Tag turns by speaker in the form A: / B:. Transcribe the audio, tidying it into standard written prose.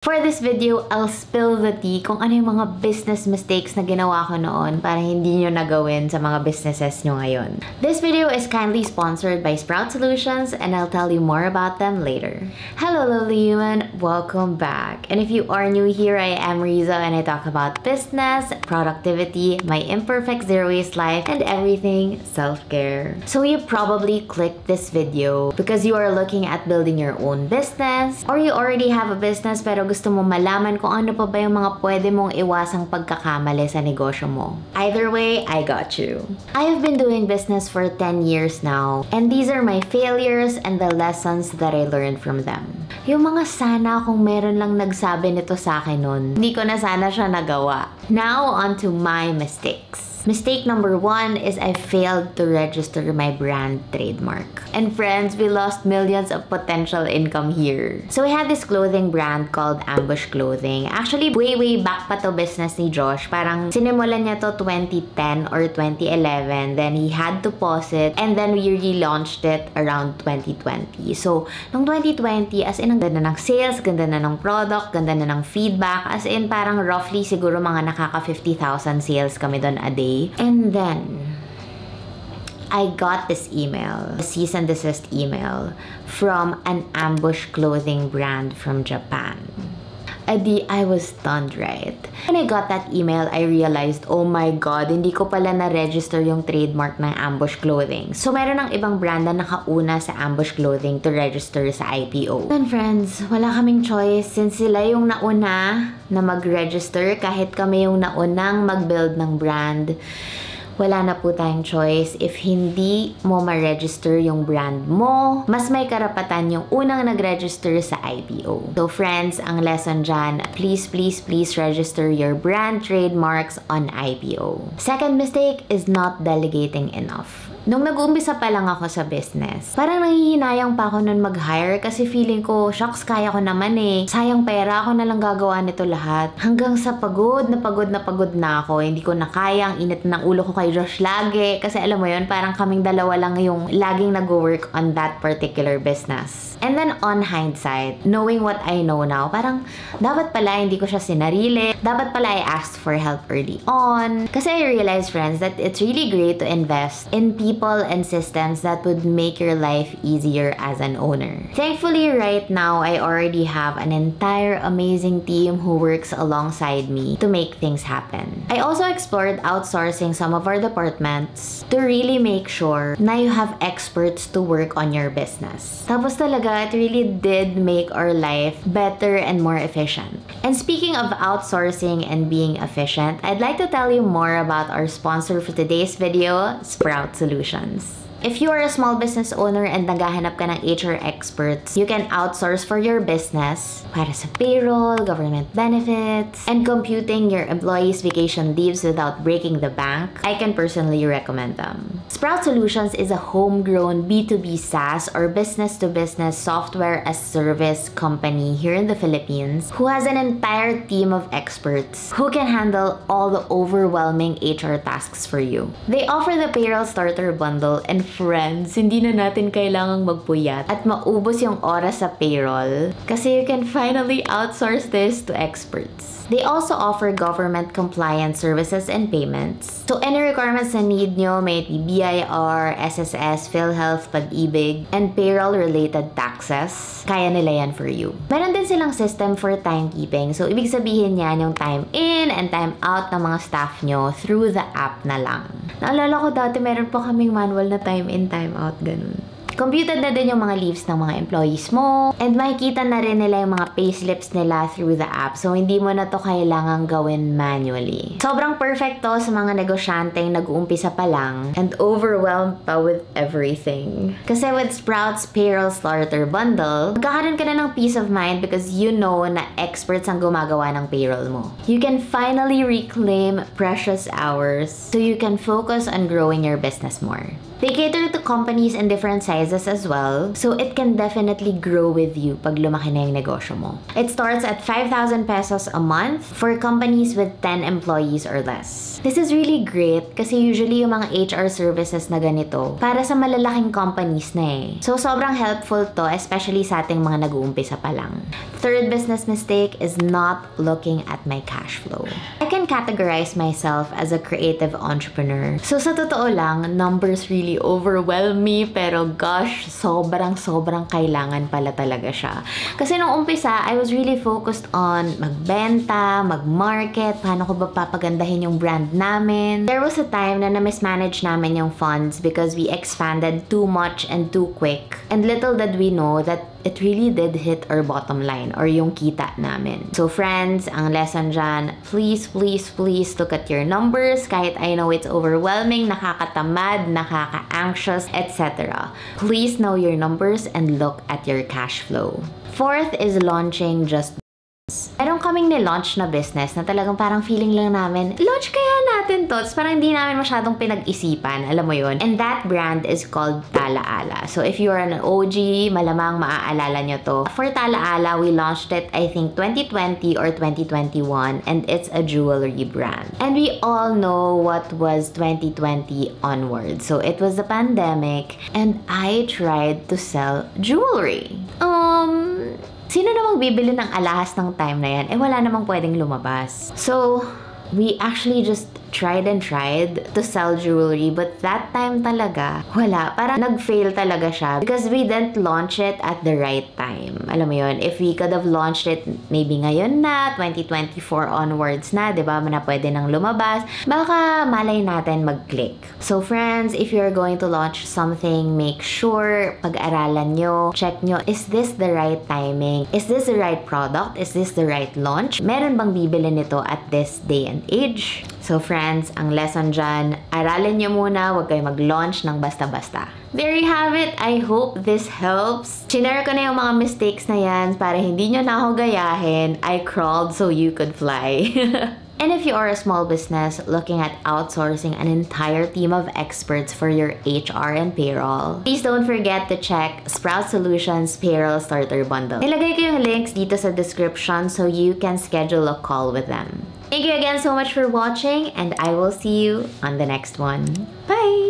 A: For this video, I'll spill the tea kung ano yung mga business mistakes na ginawa ko noon para hindi nyo nagawin sa mga businesses nyo ngayon. This video is kindly sponsored by Sprout Solutions and I'll tell you more about them later. Hello lovely human, welcome back. And if you are new here, I am Riza and I talk about business, productivity, my imperfect zero-waste life, and everything self-care. So you probably clicked this video because you are looking at building your own business or you already have a business pero gusto mo malaman kung ano pa ba yung mga pwede mong iwasang pagkakamali sa negosyo mo. Either way, I got you. I have been doing business for 10 years now, and these are my failures and the lessons that I learned from them. Yung mga sana kung meron lang nagsabi nito sa akin nun, hindi ko na sana siya nagawa. Now, on to my mistakes. Mistake number 1 is I failed to register my brand trademark. And friends, we lost millions of potential income here. So we had this clothing brand called Ambush Clothing. Actually, way back pa to business ni Josh. Parang sinimulan niya to 2010 or 2011. Then he had to pause it. And then we relaunched it around 2020. So, nung 2020, as in ang ganda ng sales, ganda na ng product, ganda na ng feedback. As in parang roughly siguro mga nakaka 50,000 sales kami doon a day. And then, I got this email, a cease and desist email from an Ambush Clothing brand from Japan. Adi, I was stunned, right? When I got that email, I realized, oh my God, hindi ko pala na-register yung trademark ng Ambush Clothing. So, meron ng ibang brand na nakauna sa Ambush Clothing to register sa IPO. Then friends, wala kaming choice since sila yung nauna na mag-register kahit kami yung naunang mag-build ng brand. Wala na po tayong choice. If hindi mo ma-register yung brand mo, mas may karapatan yung unang nag-register sa IPO. So friends, ang lesson dyan, please register your brand trademarks on IPO. Second mistake is not delegating enough. Nung nag-uumpisa pa lang ako sa business, parang nangihinayang pa ako nun mag-hire kasi feeling ko, shucks, kaya ko naman eh. Sayang pera, ako na lang gagawa nito lahat. Hanggang sa pagod na ako. Hindi ko na kaya, ang init ng ulo ko kay Josh lagi. Kasi alam mo yun, parang kaming dalawa lang yung laging nag-work on that particular business. And then on hindsight, knowing what I know now, parang dapat pala hindi ko siya sinarili. Dapat pala I asked for help early on. Kasi I realized, friends, that it's really great to invest in people and systems that would make your life easier as an owner. Thankfully, right now, I already have an entire amazing team who works alongside me to make things happen. I also explored outsourcing some of our departments to really make sure na you have experts to work on your business. Tapos talaga, it really did make our life better and more efficient. And speaking of outsourcing and being efficient, I'd like to tell you more about our sponsor for today's video, Sprout Solutions. If you are a small business owner and naghahanap ka ng HR experts, you can outsource for your business para sa payroll, government benefits, and computing your employees' vacation leaves without breaking the bank. I can personally recommend them. Sprout Solutions is a homegrown B2B SaaS or business-to-business software as service company here in the Philippines who has an entire team of experts who can handle all the overwhelming HR tasks for you. They offer the payroll starter bundle, and friends, hindi na natin kailangang magpuyat at maubos yung oras sa payroll kasi you can finally outsource this to experts. They also offer government compliance services and payments. So any requirements na need nyo, may it be BIR, SSS, PhilHealth, Pag-ibig, and payroll-related taxes, kaya nila yan for you. Meron din silang system for timekeeping. So ibig sabihin yan yung time in and time out ng mga staff nyo through the app na lang. Naalala ko dati meron pa kaming manual na time in, time out, ganun. Computed na din yung mga leaves ng mga employees mo. And makikita na rin nila yung mga payslips nila through the app. So, hindi mo na to kailangang gawin manually. Sobrang perfect to sa mga negosyanteng nag-uumpisa pa lang and overwhelmed pa with everything. Kasi with Sprout's Payroll Starter Bundle, magkakaroon ka na ng peace of mind because you know na experts ang gumagawa ng payroll mo. You can finally reclaim precious hours so you can focus on growing your business more. They cater to companies in different sizes as well, so it can definitely grow with you pag lumaki na yung negosyo mo. It starts at 5,000 pesos a month for companies with 10 employees or less. This is really great kasi usually yung mga HR services na ganito para sa malalaking companies na eh. So sobrang helpful to, especially sa ating mga nag-uumpisa pa lang. Third business mistake is not looking at my cash flow. I can categorize myself as a creative entrepreneur. So sa totoo lang, numbers really overwhelm me, pero gosh, sobrang kailangan pala talaga siya. Kasi nung umpisa, I was really focused on magbenta, mag-market, paano ko ba papagandahin yung brand namin. There was a time na na-mismanage namin yung funds because we expanded too much and too quick. And little did we know that it really did hit our bottom line or yung kita namin. So friends, ang lesson dyan, please look at your numbers. Kahit I know it's overwhelming, nakakatamad, nakaka-anxious, etc. Please know your numbers and look at your cash flow. Fourth is launching just meron kaming ni-launch na business na talagang parang feeling lang namin, launch kaya natin to. Tapos parang hindi namin masyadong pinag-isipan, alam mo yun. And that brand is called Talaala. So if you are an OG, malamang maaalala nyo to. For Talaala, we launched it, I think, 2020 or 2021. And it's a jewelry brand. And we all know what was 2020 onward. So it was the pandemic and I tried to sell jewelry. Sino namang bibili ng alahas ng time na yan? Eh, wala namang pwedeng lumabas. So, we actually just tried to sell jewelry, but that time talaga, wala. Parang nag-fail talaga siya because we didn't launch it at the right time. Alam mo yun, if we could have launched it maybe ngayon na, 2024 onwards na, di ba, na pwede nang lumabas, baka malay natin mag-click. So friends, if you're going to launch something, make sure pag-aralan nyo, check nyo, is this the right timing? Is this the right product? Is this the right launch? Meron bang bibili nito at this day and age? So friends, ang lesson dyan, aralin nyo muna, huwag kayo mag-launch ng basta-basta. There you have it. I hope this helps. Shinare ko na yung mga mistakes na yan para hindi nyo na ako gayahin. I crawled so you could fly. And if you are a small business looking at outsourcing an entire team of experts for your HR and payroll, please don't forget to check Sprout Solutions Payroll Starter Bundle. Nilagay ko yung links dito sa description so you can schedule a call with them. Thank you again so much for watching, and I will see you on the next one. Bye!